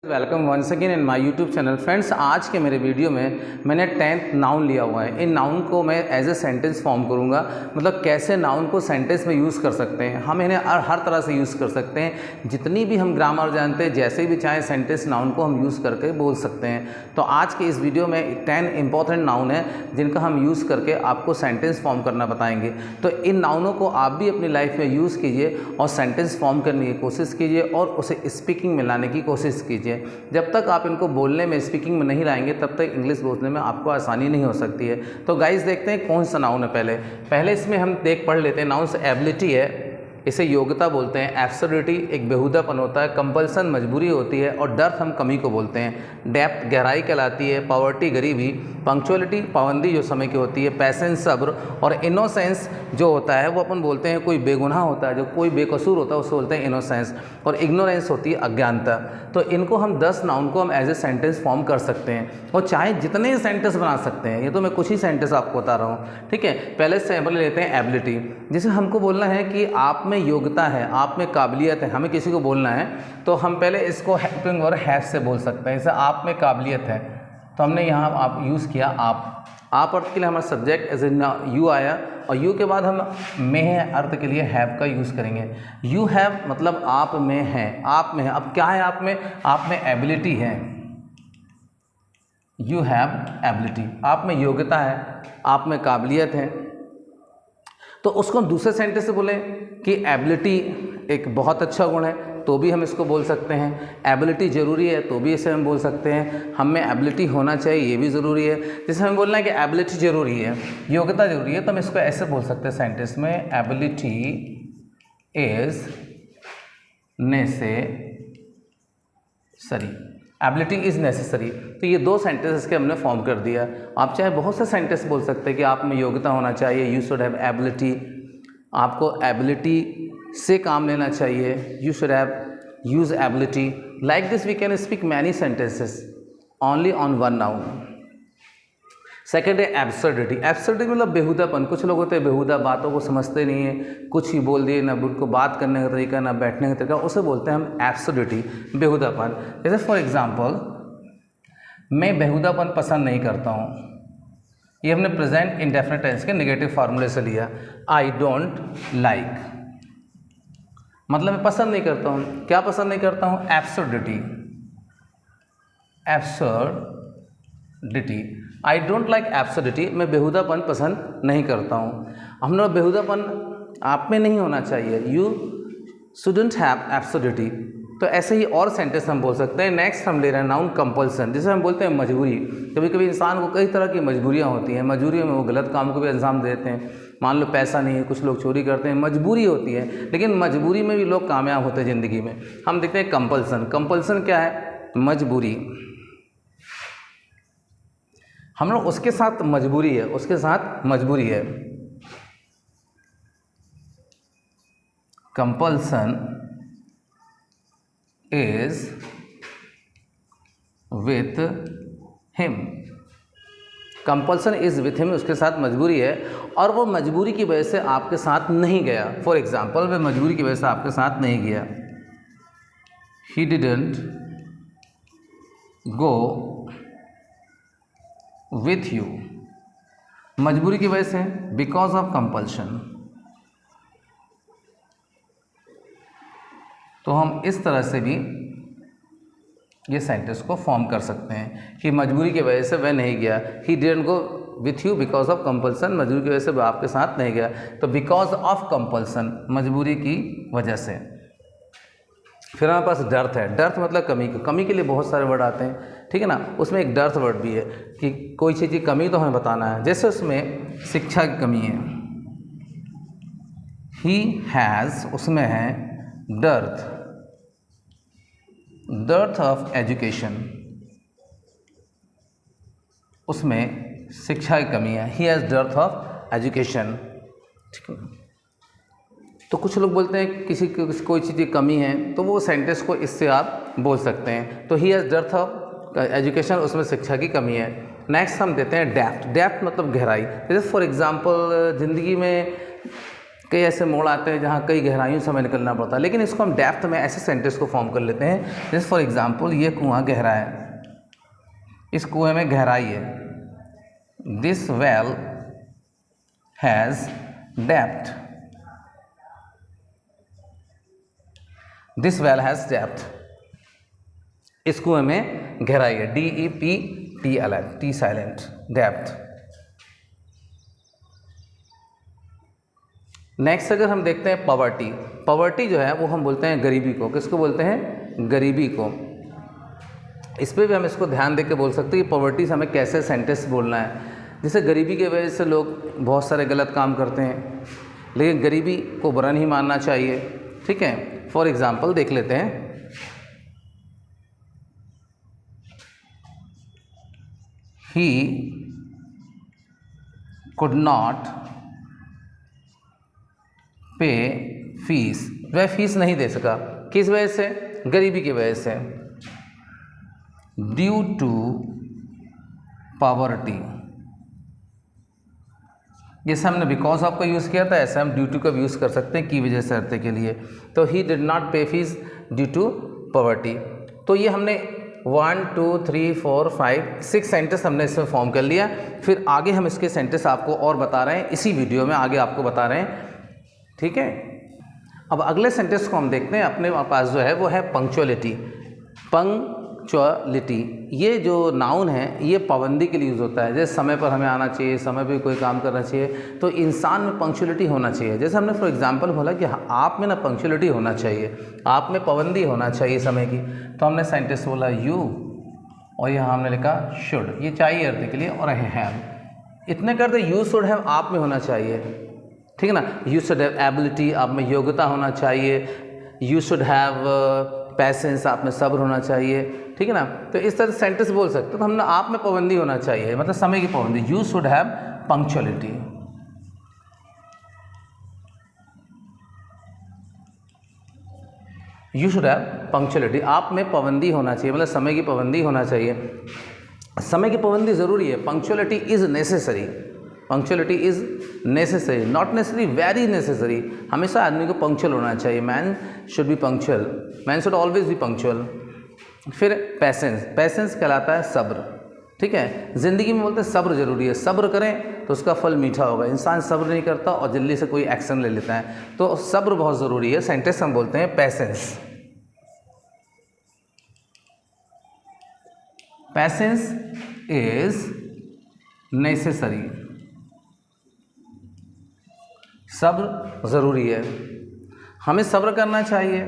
Welcome once again in my YouTube channel. Friends, आज के मेरे वीडियो में मैंने 10th नाउन लिया हुआ है। इन नाउन को मैं एज ए सेंटेंस फॉर्म करूंगा, मतलब कैसे नाउन को सेंटेंस में यूज़ कर सकते हैं। हम इन्हें हर तरह से यूज़ कर सकते हैं, जितनी भी हम ग्रामर जानते हैं, जैसे भी चाहे सेंटेंस नाउन को हम यूज़ करके बोल सकते हैं। तो आज के इस वीडियो में 10 इंपॉर्टेंट नाउन है जिनका हम यूज़ करके आपको सेंटेंस फॉर्म करना बताएंगे। तो इन नाउनों को आप भी अपनी लाइफ में यूज़ कीजिए और सेंटेंस फॉर्म करने की कोशिश कीजिए और उसे स्पीकिंग में लाने की कोशिश कीजिए। जब तक आप इनको बोलने में, स्पीकिंग में नहीं लाएंगे, तब तक इंग्लिश बोलने में आपको आसानी नहीं हो सकती है। तो गाइस, देखते हैं कौन सा नाउन है। पहले इसमें हम पढ़ लेते हैं। नाउन से एबिलिटी है, इसे योग्यता बोलते हैं। एब्सर्डिटी एक बेहुदापन होता है। कंपल्सन मजबूरी होती है और डर्थ हम कमी को बोलते हैं। डेप्थ गहराई कहलाती है। पॉवर्टी गरीबी। पंक्चुअलिटी पाबंदी जो समय की होती है। पैसेंस सब्र। और इनोसेंस जो होता है वो अपन बोलते हैं कोई बेगुनाह होता है, जो कोई बेकसूर होता है उसे बोलते हैं इनोसेंस। और इग्नोरेंस होती है अज्ञानता। तो इनको हम 10 नाउन को हम एज ए सेंटेंस फॉर्म कर सकते हैं और चाहे जितने सेंटेंस बना सकते हैं। ये तो मैं कुछ ही सेंटेंस आपको बता रहा हूँ, ठीक है। पहले सैंपल लेते हैं एबिलिटी, जिसे हमको बोलना है कि आप में योग्यता है, आप में काबिलियत है। हमें किसी को बोलना है तो हम पहले इसको हेल्पिंग और हैव से बोल सकते हैं। जैसे आप में काबिलियत है, तो हमने यहाँ आप यूज़ किया आप अर्थ के लिए हमारा सब्जेक्ट एज ए यू आया, और यू के बाद हम में अर्थ के लिए हैव का यूज़ करेंगे। यू हैव मतलब आप में है, आप में है। अब क्या है आप में एबिलिटी है। यू हैव एबिलिटी, आप में योग्यता है, आप में काबिलियत है। तो उसको हम दूसरे सेंटेंस से बोलें कि एबिलिटी एक बहुत अच्छा गुण है, तो भी हम इसको बोल सकते हैं। एबिलिटी ज़रूरी है, तो भी इसे हम बोल सकते हैं। हम में एबिलिटी होना चाहिए, ये भी ज़रूरी है। जैसे हमें बोलना है कि एबिलिटी ज़रूरी है, योग्यता ज़रूरी है, तो हम इसको ऐसे बोल सकते हैं सेंटेंस में, ability is necessary. Ability is necessary. तो ये 2 सेंटेंस के हमने फॉर्म कर दिया। आप चाहे बहुत से सेंटेंस बोल सकते हैं कि आप में योग्यता होना चाहिए, यू शुड हैव एबिलिटी, आपको एबिलिटी से काम लेना चाहिए, you should have use ability. Like this we can speak many sentences only on one noun. Second है एब्सर्डिटी। एब्सर्डिटी मतलब बेहुदापन। कुछ लोग होते हैं बेहुदा, बातों को समझते नहीं है, कुछ ही बोल दिए, ना उनको बात करने का तरीका, ना बैठने का तरीका, उसे बोलते हैं हम एब्सर्डिटी, बेहुदापन। जैसे फॉर एग्जाम्पल, मैं बेहुदापन पसंद नहीं करता हूँ। ये हमने प्रेजेंट इंडेफिनिट टेंस के नेगेटिव फार्मूले से लिया। आई डोंट लाइक मतलब मैं पसंद नहीं करता हूँ। क्या पसंद नहीं करता हूँ? Absurdity. I don't like absurdity, मैं बेहुदापन पसंद नहीं करता हूँ। हम लोग बेहुदापन आप में नहीं होना चाहिए, यू शुडंट हैव एब्सर्डिटी। तो ऐसे ही और सेंटेंस हम बोल सकते हैं। नेक्स्ट हम ले रहे हैं नाउन कंपल्सन, जिसे हम बोलते हैं मजबूरी। कभी कभी इंसान को कई तरह की मजबूरियाँ होती हैं, मजबूरी में वो गलत काम को भी अंजाम देते हैं। मान लो पैसा नहीं है, कुछ लोग चोरी करते हैं, मजबूरी होती है, लेकिन मजबूरी में भी लोग कामयाब होते हैं ज़िंदगी में। हम देखते हैं कंपल्सन। कंपल्सन क्या है? मजबूरी। हम लोग उसके साथ मजबूरी है, उसके साथ मजबूरी है। Compulsion is with him. Compulsion is with him, उसके साथ मजबूरी है, और वो मजबूरी की वजह से आपके साथ नहीं गया। फॉर एग्जाम्पल, वह मजबूरी की वजह से आपके साथ नहीं गया। He didn't go with you, मजबूरी की वजह से, बिकॉज ऑफ कंपल्शन। तो हम इस तरह से भी ये सेंटेंस को फॉर्म कर सकते हैं कि मजबूरी की वजह से वह नहीं गया। He didn't go with you because of compulsion, मजबूरी की वजह से वह आपके साथ नहीं गया। तो बिकॉज ऑफ कंपल्सन, मजबूरी की वजह से। फिर हमारे पास डर्थ है। डर्थ मतलब कमी। कमी के लिए बहुत सारे वर्ड आते हैं, ठीक है ना। उसमें एक डर्थ वर्ड भी है कि कोई चीज़ की कमी तो हमें बताना है। जैसे उसमें शिक्षा की कमी है, ही हैज़, उसमें है डर्थ ऑफ एजुकेशन, उसमें शिक्षा की कमी है। He has dearth of education, ठीक है। तो कुछ लोग बोलते हैं कोई चीज़ की कमी है, तो वो सेंटेंस को इससे आप बोल सकते हैं। तो he has dearth of education, उसमें शिक्षा की कमी है। नेक्स्ट हम देते हैं डेप्थ। डेप्थ मतलब गहराई। जैसे फॉर एग्जांपल, ज़िंदगी में कई ऐसे मोड़ आते हैं जहाँ कई गहराइयों से हमें निकलना पड़ता है, लेकिन इसको हम डेप्थ में ऐसे सेंटेंस को फॉर्म कर लेते हैं। जैसे फॉर एग्जांपल, ये कुआं गहरा है, इस कुएं में गहराई है। This well has depth, this well has depth. इस कुएं में गहराई है, DEPTH, T silent, depth. Next अगर हम देखते हैं पॉवर्टी, पॉवर्टी जो है वो हम बोलते हैं गरीबी को। किसको बोलते हैं? गरीबी को। इस पर भी हम इसको ध्यान दे के बोल सकते हैं कि पॉवर्टी से हमें कैसे सेंटेंस बोलना है। जैसे गरीबी की वजह से लोग बहुत सारे गलत काम करते हैं, लेकिन गरीबी को बुरा नहीं मानना चाहिए, ठीक है। फॉर एग्जाम्पल देख लेते हैं, he could not pay fees, वह फीस नहीं दे सका। किस वजह से? गरीबी की वजह से। ड्यू टू पॉवर्टी, जैसे हमने बिकॉज ऑफ का यूज़ किया था, ऐसे हम ड्यू टू का भी यूज़ कर सकते हैं की वजह से अर्थ के लिए। तो ही डिड नॉट पे फीस ड्यू टू पॉवर्टी। तो ये हमने 1 2 3 4 5 6 सेंटेंस हमने इसमें फॉर्म कर लिया। फिर आगे हम इसके सेंटेंस आपको और बता रहे हैं, इसी वीडियो में आगे आपको बता रहे हैं, ठीक है। अब अगले सेंटेंस को हम देखते हैं, अपने पास जो है वो है पंक्चुअलिटी। पंक्चुअलिटी ये जो नाउन है ये पाबंदी के लिए यूज़ होता है। जैसे समय पर हमें आना चाहिए, समय पर कोई काम करना चाहिए, तो इंसान में पंक्चुअलिटी होना चाहिए। जैसे हमने फॉर एग्जांपल बोला कि आप में ना पंक्चुअलिटी होना चाहिए, आप में पाबंदी होना चाहिए समय की, तो हमने सेंटेंस बोला यू, और यहाँ हमने लिखा शुड। ये चाहिए अर्थ के लिए, और हैव इतने करते, यू शुड हैव आप में होना चाहिए, ठीक है ना। यू शुड हैव एबिलिटी, आप में योग्यता होना चाहिए। यू शुड हैव पैसेंस, आप में सब्र होना चाहिए, ठीक है ना। तो इस तरह सेंटेंस बोल सकते हो। तो हमने आप में पाबंदी होना चाहिए, मतलब समय की पाबंदी। You should have punctuality. You should have punctuality, आप में पाबंदी होना चाहिए, मतलब समय की पाबंदी होना चाहिए। समय की पाबंदी ज़रूरी है। Punctuality is necessary, punctuality is necessary, not necessary, very necessary. हमेशा आदमी को पंक्चुअल होना चाहिए। Man should be punctual, man should always be punctual. फिर पैसेंस, पैसेंस कहलाता है सब्र, ठीक है। ज़िंदगी में बोलते हैं सब्र जरूरी है, सब्र करें तो उसका फल मीठा होगा। इंसान सब्र नहीं करता और जल्दी से कोई एक्शन ले लेता है, तो सब्र बहुत ज़रूरी है। सेंटेंस हम बोलते हैं पैसेंस। पैसेंस इज नेसेसरी, सब्र ज़रूरी है, हमें सब्र करना चाहिए।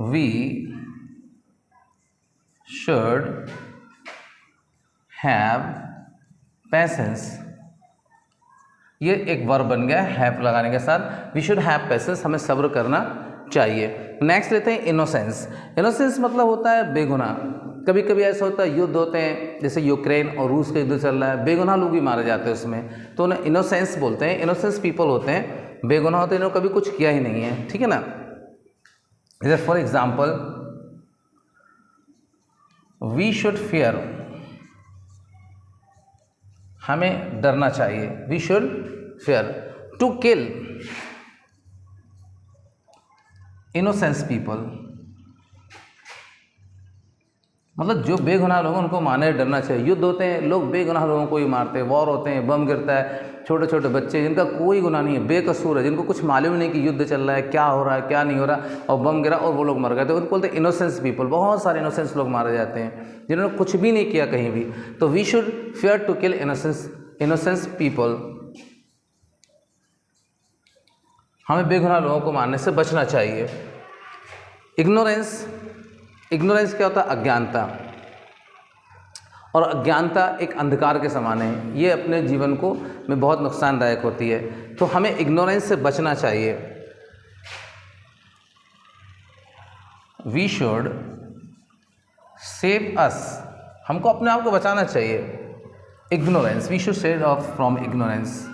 वी शुड हैव पैसेंस, ये एक वर्ब बन गया हैव लगाने के साथ। वी शुड हैव पैसेंस, हमें सब्र करना चाहिए। नेक्स्ट लेते हैं इनोसेंस। इनोसेंस मतलब होता है बेगुनाह। कभी कभी ऐसा होता है, युद्ध होते हैं, जैसे यूक्रेन और रूस का युद्ध चल रहा है, बेगुनाह लोग भी मारे जाते हैं उसमें, तो उन्हें इनोसेंस बोलते हैं। इनोसेंस पीपल होते हैं, बेगुनाह होते हैं, इन्होंने कभी कुछ किया ही नहीं है, ठीक है ना। जैसे for example, we should fear, हमें डरना चाहिए। We should fear. To kill, innocence people, मतलब जो बेगुनाह लोग हैं उनको मारने डरना चाहिए। युद्ध होते हैं, लोग बेगुनाह लोगों को ही मारते हैं, वॉर होते हैं, बम गिरता है, छोटे छोटे बच्चे जिनका कोई गुनाह नहीं है, बेकसूर है, जिनको कुछ मालूम नहीं कि युद्ध चल रहा है, क्या हो रहा है क्या नहीं हो रहा, और बम गिरा और वो लोग मर गए, तो उनको बोलते हैं इनोसेंस पीपल। बहुत सारे इनोसेंस लोग मारे जाते हैं जिन्होंने कुछ भी नहीं किया कहीं भी। तो we should fear to kill innocence people, हमें बेगुनाह लोगों को मारने से बचना चाहिए। इग्नोरेंस, इग्नोरेंस क्या होता है? अज्ञानता, और अज्ञानता एक अंधकार के समान है, ये अपने जीवन को में बहुत नुकसानदायक होती है, तो हमें इग्नोरेंस से बचना चाहिए। वी शुड सेव अस, हमको अपने आप को बचाना चाहिए। Ignorance, we should save of from ignorance.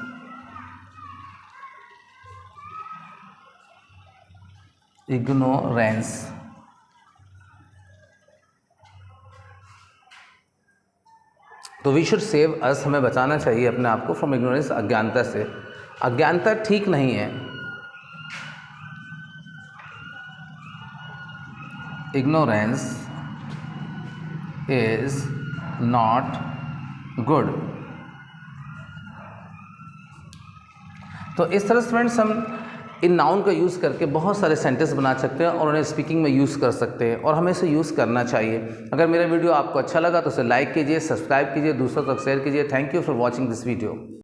Ignorance, तो वी शुड सेव अस, हमें बचाना चाहिए अपने आप को फ्रॉम इग्नोरेंस, अज्ञानता से। अज्ञानता ठीक नहीं है। Ignorance is not good. तो इस तरह से फ्रेंड्स हम इन नाउन का यूज़ करके बहुत सारे सेंटेंस बना सकते हैं और उन्हें स्पीकिंग में यूज़ कर सकते हैं, और हमें इसे यूज़ करना चाहिए। अगर मेरा वीडियो आपको अच्छा लगा तो उसे लाइक कीजिए, सब्सक्राइब कीजिए, दूसरों तक शेयर कीजिए। Thank you for watching this video.